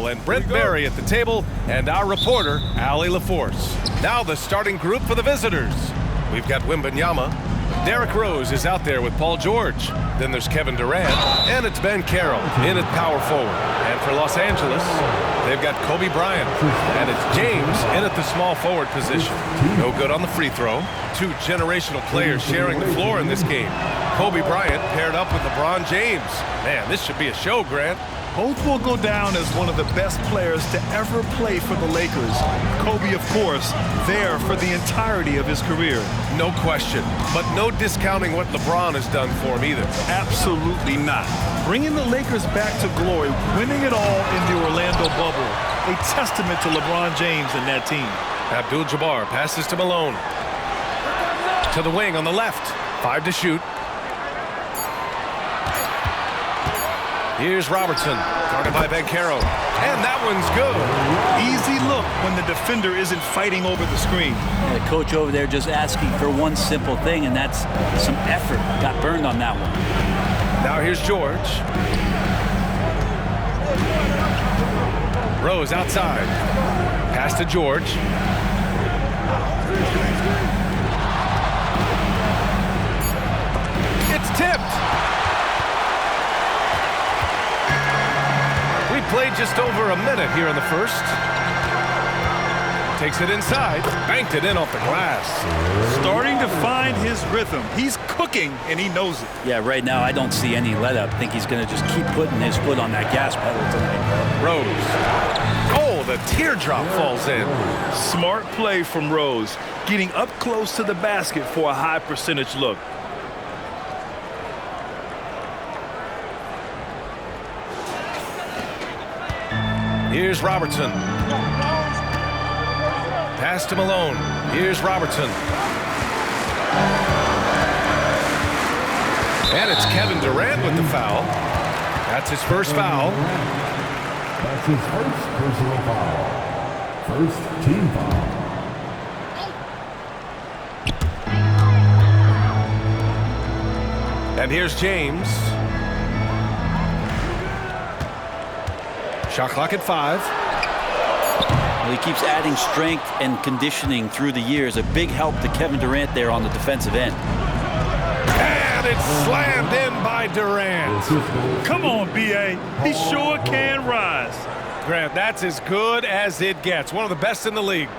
Cole and Brent Barry at the table, and our reporter, Allie LaForce. Now the starting group for the visitors. We've got Wembanyama. Derrick Rose is out there with Paul George. Then there's Kevin Durant, and it's Ben Carroll in at power forward. And for Los Angeles, they've got Kobe Bryant, and it's James in at the small forward position. No good on the free throw. Two generational players sharing the floor in this game. Kobe Bryant paired up with LeBron James. Man, this should be a show, Grant. Both will go down as one of the best players to ever play for the Lakers. Kobe, of course, there for the entirety of his career. No question, but no discounting what LeBron has done for him either. Absolutely not. Bringing the Lakers back to glory, winning it all in the Orlando bubble, a testament to LeBron James and that team. Abdul-Jabbar passes to Malone. To the wing on the left. 5 to shoot. Here's Robertson, guarded by Banchero, and that one's good. Easy look when the defender isn't fighting over the screen. The coach over there just asking for one simple thing, and that's some effort. Got burned on that one. Now here's George. Rose outside. Pass to George. It's tipped. Played just over a minute here in the first. Takes it inside, banked it in off the glass. Starting to find his rhythm. He's cooking, and he knows it. Yeah, right now I don't see any let-up. I think he's going to just keep putting his foot on that gas pedal tonight. Rose. Oh, the teardrop falls in. Smart play from Rose, getting up close to the basket for a high percentage look. Here's Robertson. Pass to Malone. Here's Robertson. And it's Kevin Durant with the foul. That's his first foul. That's his first personal foul. First team foul. And here's James. Shot clock at 5. Well, he keeps adding strength and conditioning through the years. A big help to Kevin Durant there on the defensive end. And it's slammed in by Durant. Come on, B.A. He sure can rise. Grant, that's as good as it gets. One of the best in the league.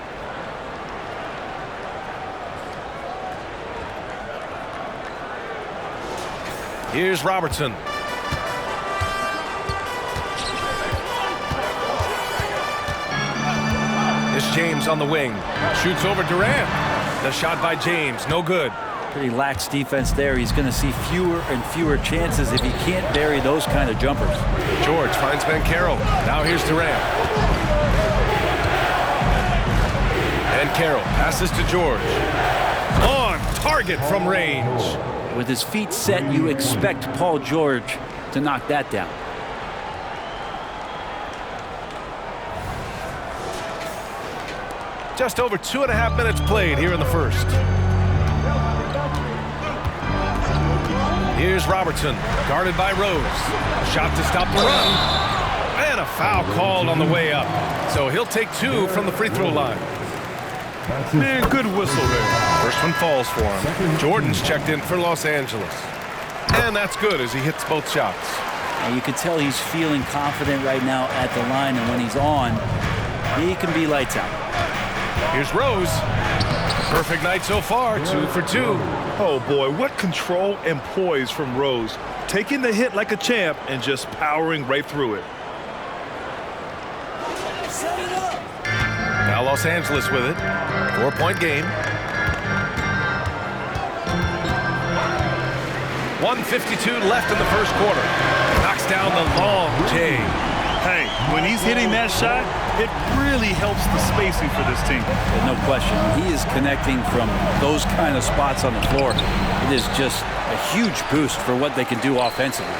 Here's Robertson. James on the wing. Shoots over Durant. The shot by James. No good. Pretty lax defense there. He's going to see fewer and fewer chances if he can't bury those kind of jumpers. George finds Banchero. Now here's Durant. Banchero passes to George. On target from range. With his feet set, you expect Paul George to knock that down. Just over 2.5 minutes played here in the first. Here's Robertson, guarded by Rose. Shot to stop the run. And a foul called on the way up. So he'll take 2 from the free throw line. Man, good whistle there. First one falls for him. Jordan's checked in for Los Angeles. And that's good as he hits both shots. And you can tell he's feeling confident right now at the line, and when he's on, he can be lights out. Here's Rose. Perfect night so far, 2 for 2. Oh boy, what control and poise from Rose. Taking the hit like a champ and just powering right through it. Now Los Angeles with it. 4-point game. 1:52 left in the first quarter. Knocks down the long J. Hey, when he's hitting that shot, it really helps the spacing for this team. No question. He is connecting from those kind of spots on the floor. It is just a huge boost for what they can do offensively.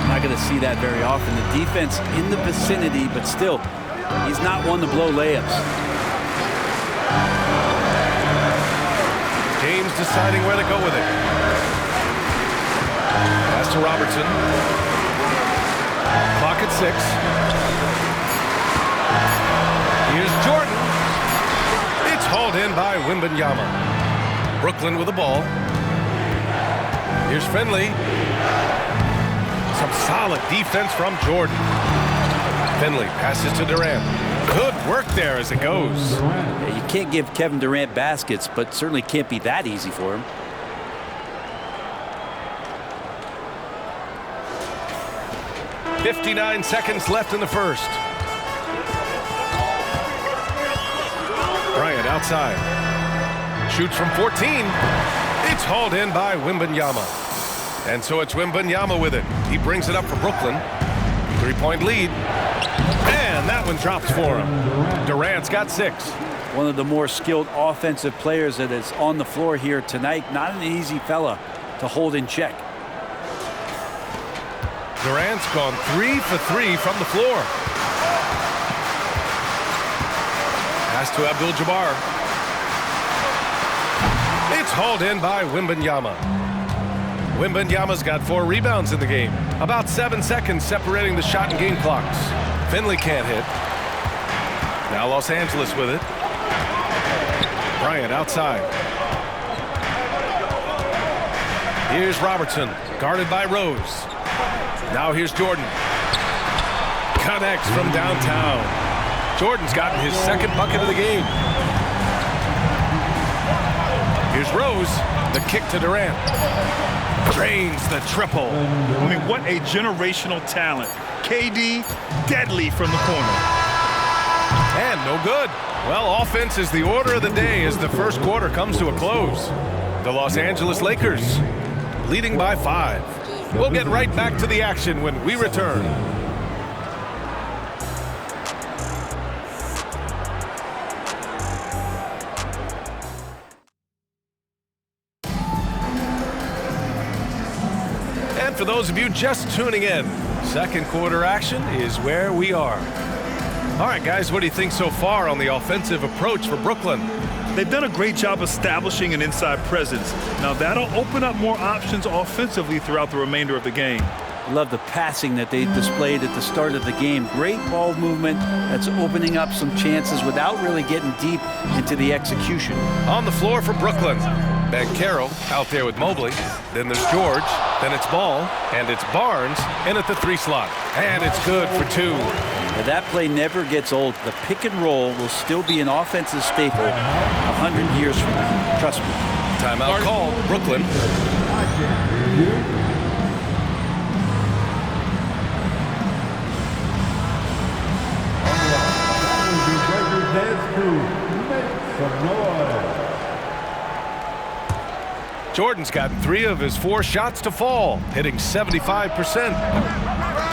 I'm not going to see that very often. The defense in the vicinity, but still, he's not one to blow layups. James deciding where to go with it. Pass to Robertson. Clock at 6. Wembanyama. Brooklyn with the ball. Here's Finley. Some solid defense from Jordan. Finley passes to Durant. Good work there as it goes. Yeah, you can't give Kevin Durant baskets, but certainly can't be that easy for him. .59 seconds left in the first. Bryant outside. Shoots from 14. It's hauled in by Wembanyama. And so it's Wembanyama with it. He brings it up for Brooklyn. 3-point lead. And that one drops for him. Durant's got 6. One of the more skilled offensive players that is on the floor here tonight. Not an easy fella to hold in check. Durant's gone 3 for 3 from the floor. Pass to Abdul-Jabbar. It's hauled in by Wembanyama. Wembanyama's got 4 rebounds in the game. About 7 seconds separating the shot and game clocks. Finley can't hit. Now Los Angeles with it. Bryant outside. Here's Robertson, guarded by Rose. Now here's Jordan. Connects from downtown. Jordan's gotten his second bucket of the game. Here's Rose. The kick to Durant. Drains the triple. I mean, what a generational talent. KD, deadly from the corner. And no good. Well, offense is the order of the day as the first quarter comes to a close. The Los Angeles Lakers leading by 5. We'll get right back to the action when we return. And for those of you just tuning in, second quarter action is where we are. All right, guys, what do you think so far on the offensive approach for Brooklyn? They've done a great job establishing an inside presence. Now that'll open up more options offensively throughout the remainder of the game. Love the passing that they displayed at the start of the game. Great ball movement that's opening up some chances without really getting deep into the execution. On the floor for Brooklyn, Banchero out there with Mobley. Then there's George. Then it's Ball. And it's Barnes in at the 3 slot. And it's good for 2. Now that play never gets old. The pick and roll will still be an offensive staple 100 years from now. Trust me. Timeout called. Brooklyn. Jordan's gotten 3 of his 4 shots to fall, hitting 75%.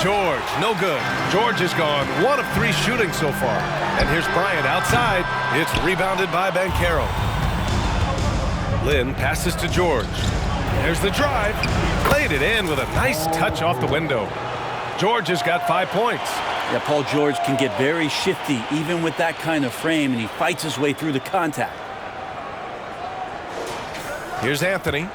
George, no good. George has gone 1 of 3 shooting so far. And here's Bryant outside. It's rebounded by Banchero. Lynn passes to George. There's the drive. Laid it in with a nice touch off the window. George has got 5 points. Yeah, Paul George can get very shifty even with that kind of frame, and he fights his way through the contact. Here's Anthony.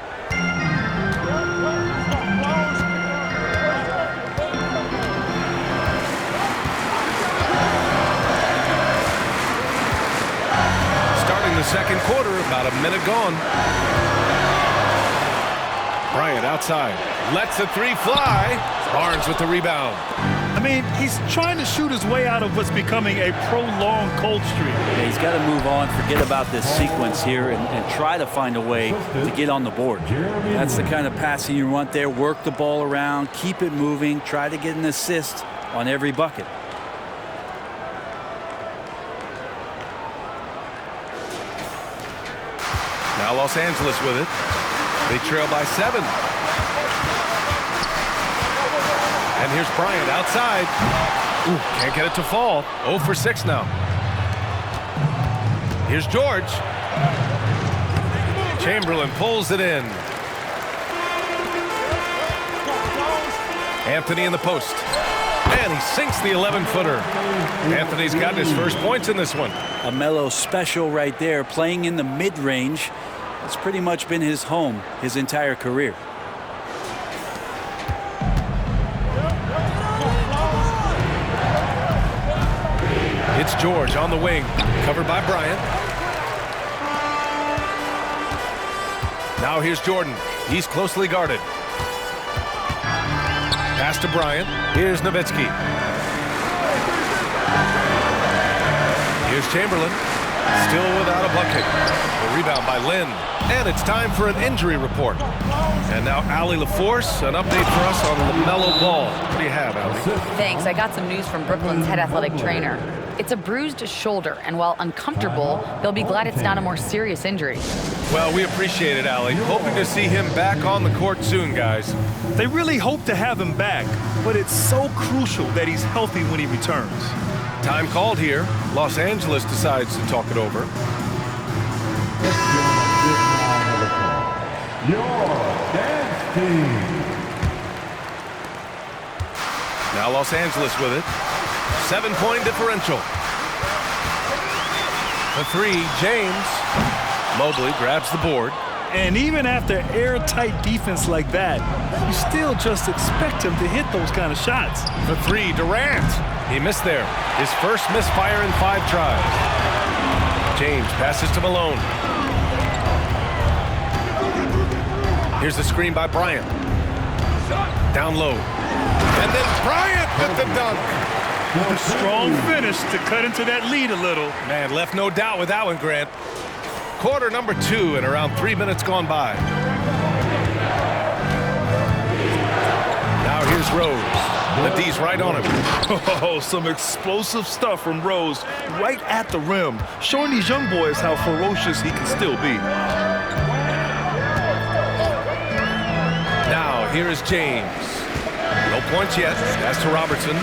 Starting the second quarter, about a minute gone. Bryant outside. Lets the 3 fly. Barnes with the rebound. I mean, he's trying to shoot his way out of what's becoming a prolonged cold streak. Yeah, he's got to move on, forget about this sequence here, and try to find a way to get on the board. That's the kind of passing you want there. Work the ball around, keep it moving, try to get an assist on every bucket. Now Los Angeles with it. They trail by 7. And here's Bryant outside. Ooh, can't get it to fall. 0 for 6 now. Here's George. Chamberlain pulls it in. Anthony in the post. And he sinks the 11-footer. Anthony's gotten his first points in this one. A Melo special right there, playing in the mid-range. It's pretty much been his home his entire career. It's George on the wing, covered by Bryant. Now here's Jordan. He's closely guarded. Pass to Bryant. Here's Nowitzki. Here's Chamberlain. Still without a bucket. The rebound by Lynn. And it's time for an injury report. And now Allie LaForce, an update for us on LaMelo Ball. What do you have, Allie? Thanks. I got some news from Brooklyn's head athletic trainer. It's a bruised shoulder, and while uncomfortable, they'll be glad it's not a more serious injury. Well, we appreciate it, Allie. Hoping to see him back on the court soon, guys. They really hope to have him back, but it's so crucial that he's healthy when he returns. Time called here. Los Angeles decides to talk it over. Your dance team. Now Los Angeles with it. 7-point differential. The three, James. Mobley grabs the board. And even after airtight defense like that, you still just expect him to hit those kind of shots. The three, Durant. He missed there. His first misfire in 5 tries. James passes to Malone. Here's the screen by Bryant. Down low. And then Bryant with the dunk. A strong finish to cut into that lead a little. Man, left no doubt with that one, Grant. Quarter number 2 and around 3 minutes gone by. Now here's Rose. The D's right on him. Oh, some explosive stuff from Rose right at the rim, showing these young boys how ferocious he can still be. Now here is James. No points yet. Pass to Robertson.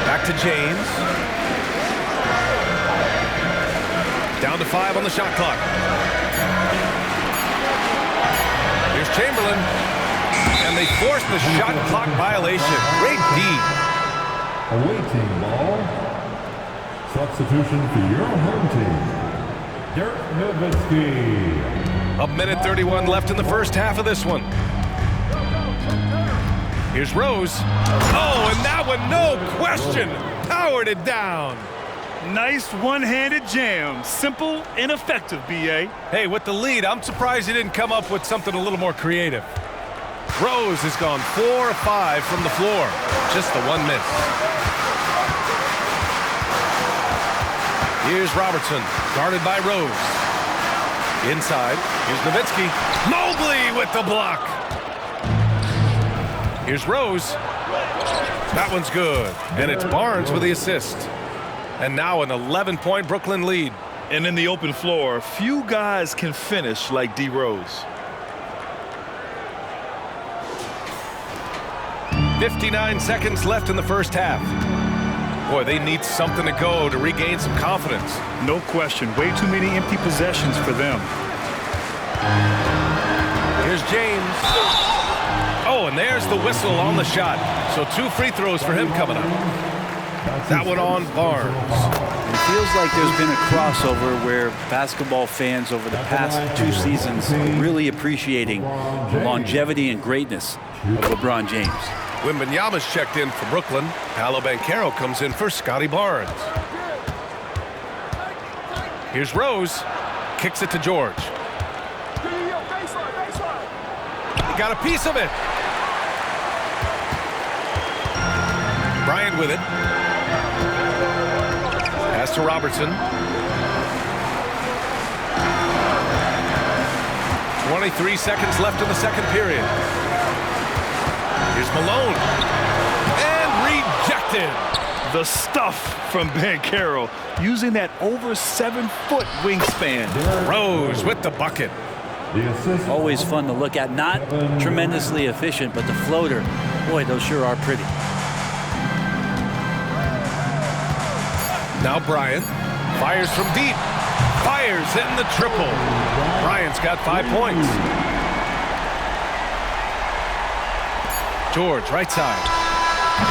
Back to James. Down to 5 on the shot clock. Here's Chamberlain. And they force the shot clock violation. Great D. Awaiting ball. Substitution for your home team. Dirk Nowitzki. 1:31 left in the first half of this one. Here's Rose. Oh, and that one, no question, powered it down. Nice one-handed jam. Simple and effective, B.A. Hey, with the lead, I'm surprised he didn't come up with something a little more creative. Rose has gone 4 of 5 from the floor. Just the one miss. Here's Robertson, guarded by Rose. Inside, here's Nowitzki. Mobley with the block. Here's Rose. That one's good. And it's Barnes with the assist. And now an 11-point Brooklyn lead. And in the open floor, few guys can finish like D. Rose. 59 seconds left in the first half. Boy, they need something to go to regain some confidence. No question. Way too many empty possessions for them. Here's James. Oh, and there's the whistle on the shot. So 2 free throws for him coming up. That one on Barnes. It feels like there's been a crossover where basketball fans over the past 2 seasons are really appreciating the longevity and greatness of LeBron James. Wembanyama's checked in for Brooklyn. Paolo Banchero comes in for Scotty Barnes. Here's Rose. Kicks it to George. He got a piece of it. Bryant with it. Pass to Robertson. 23 seconds left in the second period. Here's Malone. And rejected. The stuff from Banchero, using that over 7-foot wingspan. Rose with the bucket. Always fun to look at. Not tremendously efficient, but the floater, boy, those sure are pretty. Now Bryant fires from deep. Fires in the triple. Bryant's got 5 points. George, right side.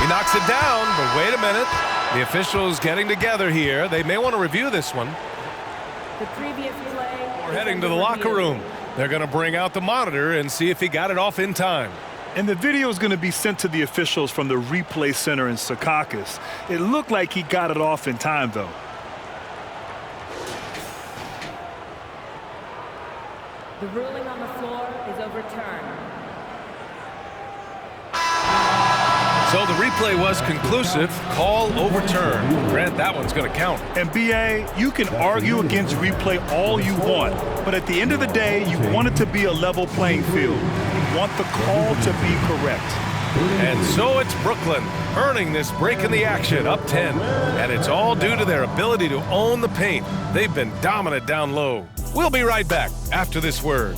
He knocks it down, but wait a minute. The officials getting together here. They may want to review this one. The previous play. We're heading to the locker room. They're going to bring out the monitor and see if he got it off in time. And the video is going to be sent to the officials from the replay center in Secaucus. It looked like he got it off in time, though. The ruling on the floor is overturned. So the replay was conclusive. Call overturned. Grant, that one's going to count. And B.A., you can argue against replay all you want, but at the end of the day, you want it to be a level playing field. You want the call to be correct. And so it's Brooklyn earning this break in the action, up 10. And it's all due to their ability to own the paint. They've been dominant down low. We'll be right back after this word.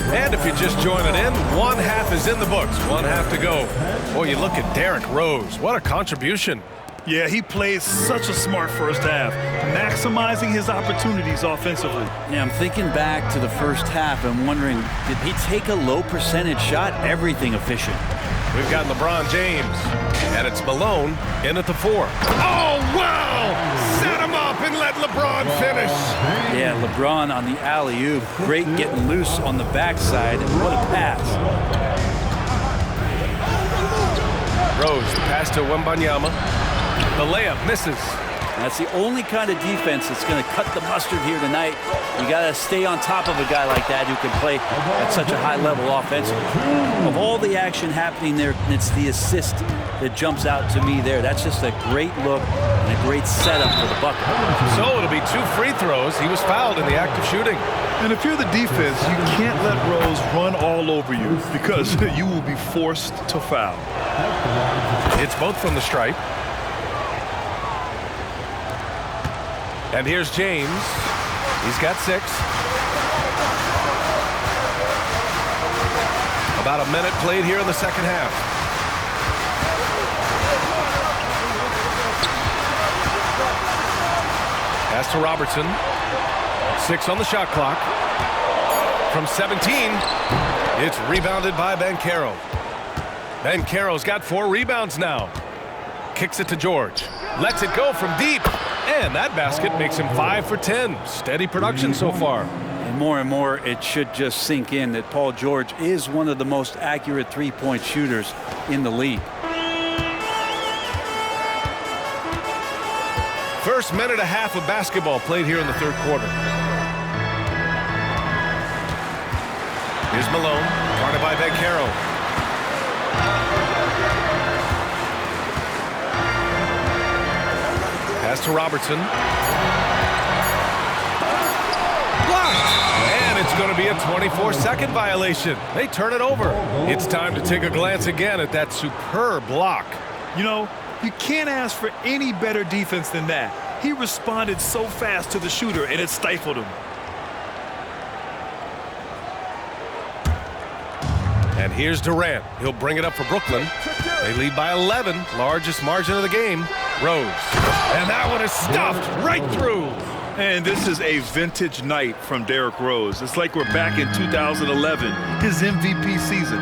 And if you're just joining in, one half is in the books, one half to go. Boy, you look at Derrick Rose. What a contribution. Yeah, he played such a smart first half, maximizing his opportunities offensively. Yeah, I'm thinking back to the first half and wondering, did he take a low percentage shot? Everything efficient. We've got LeBron James, and it's Malone in at the 4. Oh, wow! Set him up and let LeBron finish. Yeah, LeBron on the alley-oop. Great getting loose on the backside. What a pass. Rose, the pass to Wembanyama. The layup misses. That's the only kind of defense that's going to cut the mustard here tonight. You got to stay on top of a guy like that who can play at such a high level offensively. Of all the action happening there, it's the assist that jumps out to me there. That's just a great look and a great setup for the bucket. So it'll be 2 free throws. He was fouled in the act of shooting. And if you're the defense, you can't let Rose run all over you because you will be forced to foul. It's both from the stripe. And here's James. He's got 6. About a minute played here in the second half. Pass to Robertson. 6 on the shot clock. From 17, it's rebounded by Banchero. Banchero's got 4 rebounds now. Kicks it to George. Lets it go from deep. And that basket makes him 5 for 10. Steady production so far. And more, it should just sink in that Paul George is one of the most accurate three-point shooters in the league. First minute and a half of basketball played here in the third quarter. Here's Malone, guarded by Banchero. Pass to Robertson. Blocked! And it's going to be a 24-second violation. They turn it over. It's time to take a glance again at that superb block. You know, you can't ask for any better defense than that. He responded so fast to the shooter, and it stifled him. And here's Durant. He'll bring it up for Brooklyn. They lead by 11, largest margin of the game. Rose. And that one is stuffed right through. And this is a vintage night from Derrick Rose. It's like we're back in 2011, his MVP season.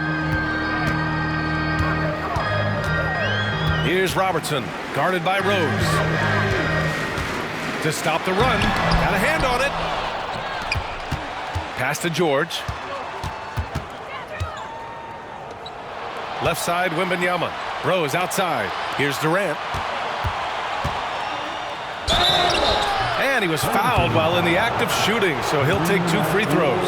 Here's Robertson, guarded by Rose. To stop the run, got a hand on it. Pass to George. Left side, Wembanyama. Rose outside. Here's Durant. And he was fouled while in the act of shooting, so he'll take 2 free throws.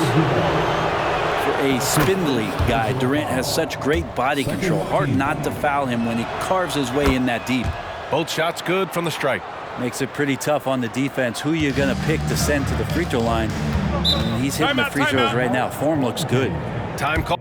For a spindly guy, Durant has such great body control. Hard not to foul him when he carves his way in that deep. Both shots good from the stripe. Makes it pretty tough on the defense. Who you going to pick to send to the free throw line? And he's hitting the free throws right now. Form looks good. Time call.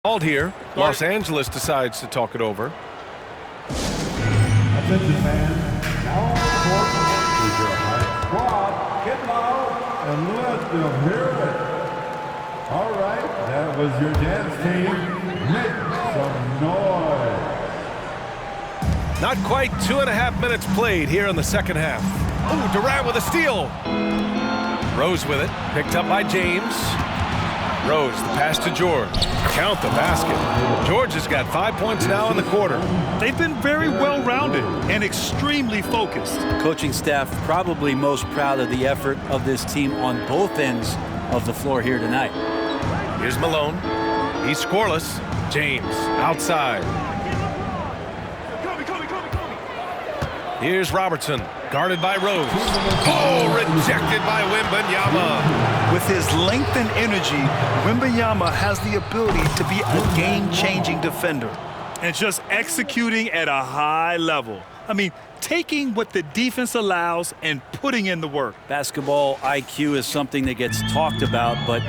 Called here. Los Angeles decides to talk it over. Attention fans, now on the court is your high squad. Get loud and let them hear it. All right, that was your dance team. Make some noise. Not quite 2.5 minutes played here in the second half. Oh, Durant with a steal. Rose with it, picked up by James. Rose, the pass to George. Count the basket. George has got 5 points now in the quarter. They've been very well-rounded and extremely focused. Coaching staff probably most proud of the effort of this team on both ends of the floor here tonight. Here's Malone. He's scoreless. James outside. Here's Robertson, guarded by Rose. Oh, rejected by Wembanyama. With his length and energy, Wembanyama has the ability to be a game-changing defender. And just executing at a high level. I mean, taking what the defense allows and putting in the work. Basketball IQ is something that gets talked about, but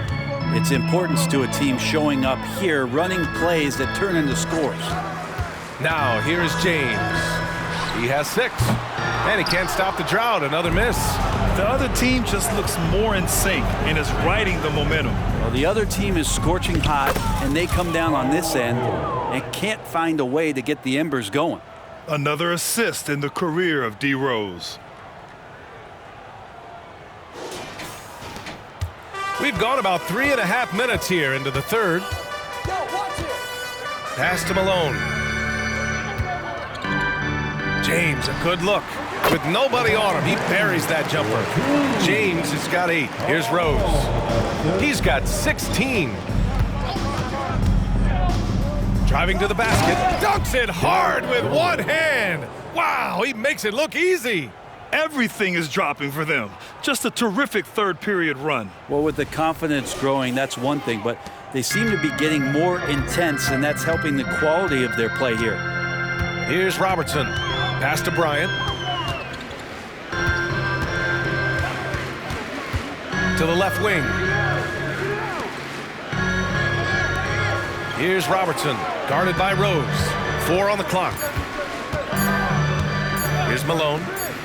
its importance to a team showing up here, running plays that turn into scores. Now, here's James. He has 6, and he can't stop the drought. Another miss. The other team just looks more in sync and is riding the momentum. Well, the other team is scorching hot, and they come down on this end and can't find a way to get the embers going. Another assist in the career of D. Rose. We've gone about 3.5 minutes here into the third. Pass to Malone. James, a good look. With nobody on him, he buries that jumper. James has got 8. Here's Rose. He's got 16. Driving to the basket. Dunks it hard with one hand. Wow, he makes it look easy. Everything is dropping for them. Just a terrific third period run. Well, with the confidence growing, that's one thing, but they seem to be getting more intense, and that's helping the quality of their play here. Here's Robertson. Pass to Bryant. To the left wing. Here's Robertson, guarded by Rose. 4 on the clock. Here's Malone.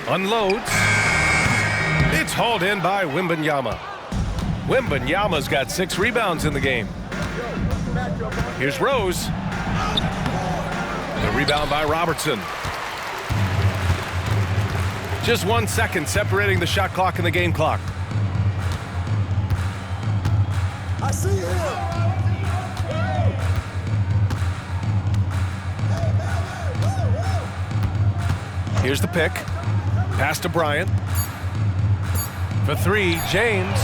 Unloads. It's hauled in by Wembanyama. Wembanyama's got 6 rebounds in the game. Here's Rose. The rebound by Robertson. Just 1 second separating the shot clock and the game clock. I see him. Here's the pick. Pass to Bryant. For 3, James.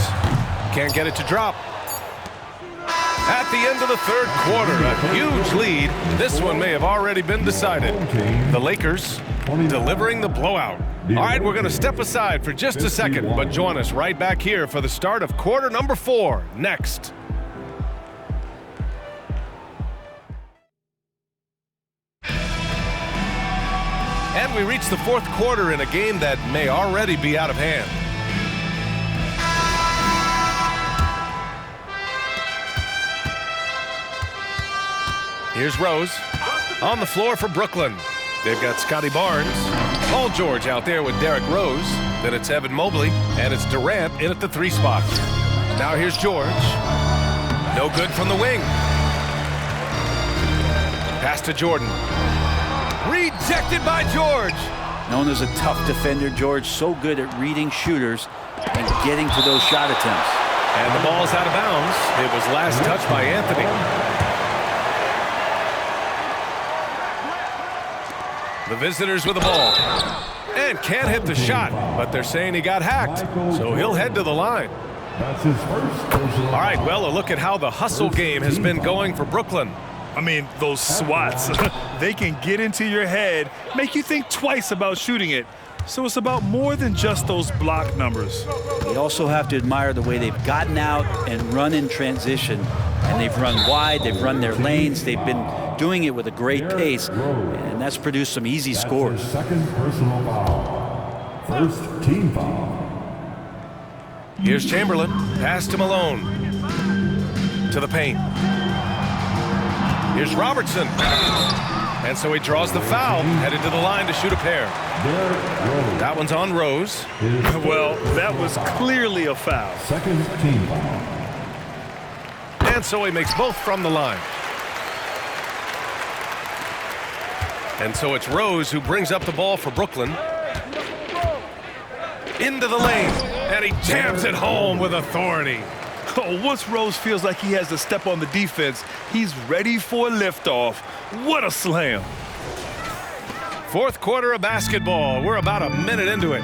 Can't get it to drop. At the end of the third quarter, a huge lead. This one may have already been decided. The Lakers delivering the blowout. All right, we're going to step aside for just a second, but join us right back here for the start of quarter number 4 next. And we reach the fourth quarter in a game that may already be out of hand. Here's Rose on the floor for Brooklyn. They've got Scotty Barnes, Paul George out there with Derrick Rose. Then it's Evan Mobley, and it's Durant in at the 3 spot. Now here's George. No good from the wing. Pass to Jordan. Rejected by George. Known as a tough defender, George so good at reading shooters and getting to those shot attempts. And the ball's out of bounds. It was last touched by Anthony. The visitors with the ball. And can't hit the shot, but they're saying he got hacked, so he'll head to the line. That's his first personal. All right, well, a look at how the hustle game has been going for Brooklyn. I mean, those swats, they can get into your head, make you think twice about shooting it. So it's about more than just those block numbers. You also have to admire the way they've gotten out and run in transition. And they've run wide, they've run their lanes, they've been doing it with a great pace, and that's produced some easy scores. Second personal foul. First team foul. Here's Chamberlain. Pass to Malone. To the paint. Here's Robertson. And so he draws the foul, headed to the line to shoot a pair. That one's on Rose. Well, that was clearly a foul. Second team foul. And so he makes both from the line. And so it's Rose who brings up the ball for Brooklyn. Into the lane, and he jams it home with authority. Oh, once Rose feels like he has to step on the defense, he's ready for a liftoff. What a slam. Fourth quarter of basketball. We're about a minute into it.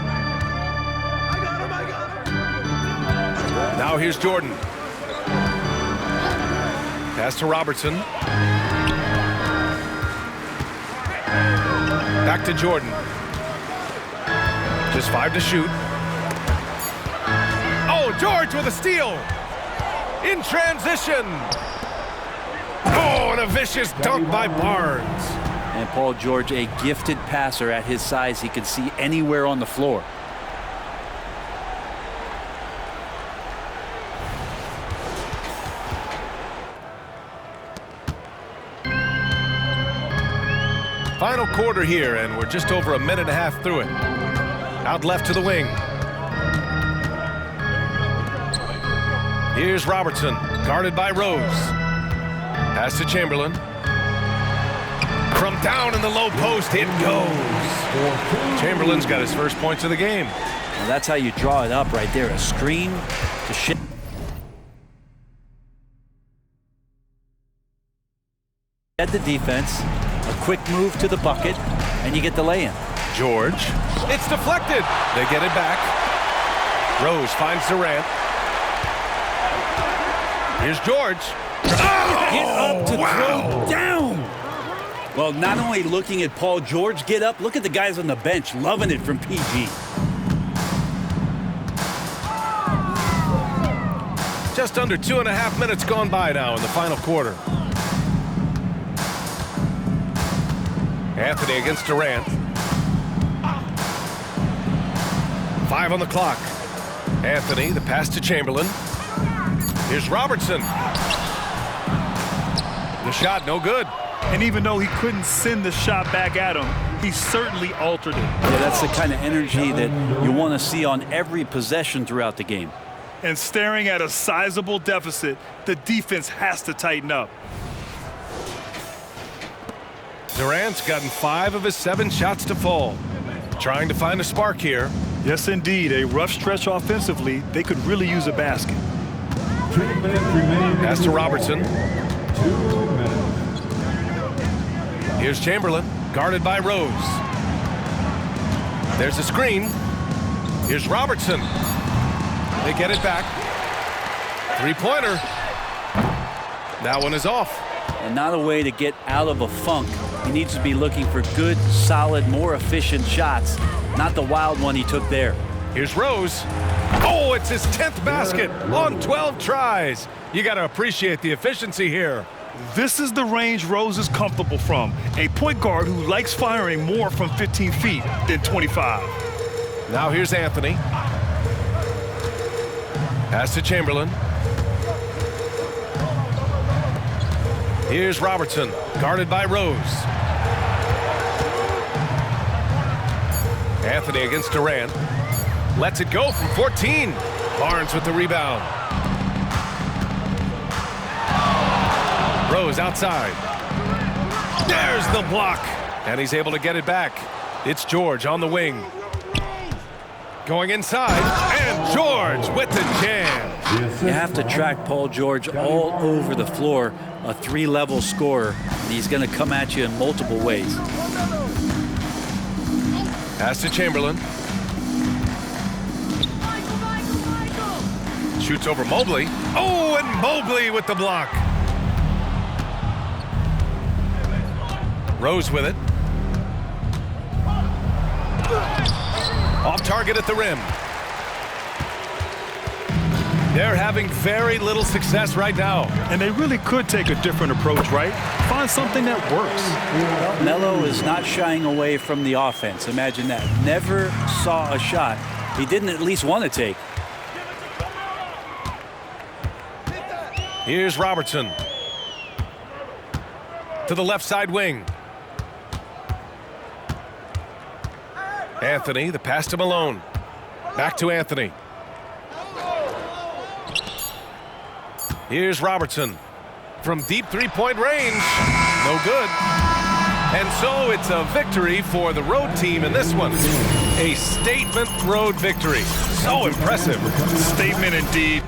Now here's Jordan. Pass to Robertson. Back to Jordan. Just 5 to shoot. Oh, George with a steal. In transition. Oh, and a vicious dunk by Barnes. And Paul George, a gifted passer at his size. He can see anywhere on the floor. Final quarter here, and we're just over a minute and a half through it. Out left to the wing. Here's Robertson, guarded by Rose. Pass to Chamberlain. From down in the low post, it goes. Chamberlain's got his first points of the game. And that's how you draw it up right there. A screen to shit. At the defense, a quick move to the bucket, and you get the lay-in. George. It's deflected. They get it back. Rose finds Durant. Here's George. Oh, Get up to wow. throw down. Well, not only looking at Paul George get up, look at the guys on the bench loving it from PG. Just under 2.5 minutes gone by now in the final quarter. Anthony against Durant. 5 on the clock. Anthony, the pass to Chamberlain. Here's Robertson. The shot, no good. And even though he couldn't send the shot back at him, he certainly altered it. Yeah, that's the kind of energy that you want to see on every possession throughout the game. And staring at a sizable deficit, the defense has to tighten up. Durant's gotten 5 of his 7 shots to fall. Trying to find a spark here. Yes, indeed. A rough stretch offensively. They could really use a basket. 2 minutes remaining. Pass to Robertson. 2 minutes. Here's Chamberlain, guarded by Rose. There's a screen. Here's Robertson. They get it back. 3-pointer. That one is off. And not a way to get out of a funk. He needs to be looking for good, solid, more efficient shots, not the wild one he took there. Here's Rose. Oh, it's his 10th basket on 12 tries. You got to appreciate the efficiency here. This is the range Rose is comfortable from. A point guard who likes firing more from 15 feet than 25. Now here's Anthony. Pass to Chamberlain. Here's Robertson, guarded by Rose. Anthony against Durant. Lets it go from 14. Barnes with the rebound. Rose outside. There's the block. And he's able to get it back. It's George on the wing. Going inside. And George with the jam. You have to track Paul George all over the floor. A 3-level scorer. And he's going to come at you in multiple ways. Pass to Chamberlain. Shoots over Mobley. Oh, and Mobley with the block. Rose with it. Off target at the rim. They're having very little success right now. And they really could take a different approach, right? Find something that works. Melo is not shying away from the offense. Imagine that. Never saw a shot he didn't at least want to take. Here's Robertson. to the left side wing. Anthony, the pass to Malone. Back to Anthony. Here's Robertson. From deep three-point range. No good. And so it's a victory for the road team in this one. A statement road victory. So impressive. Statement indeed.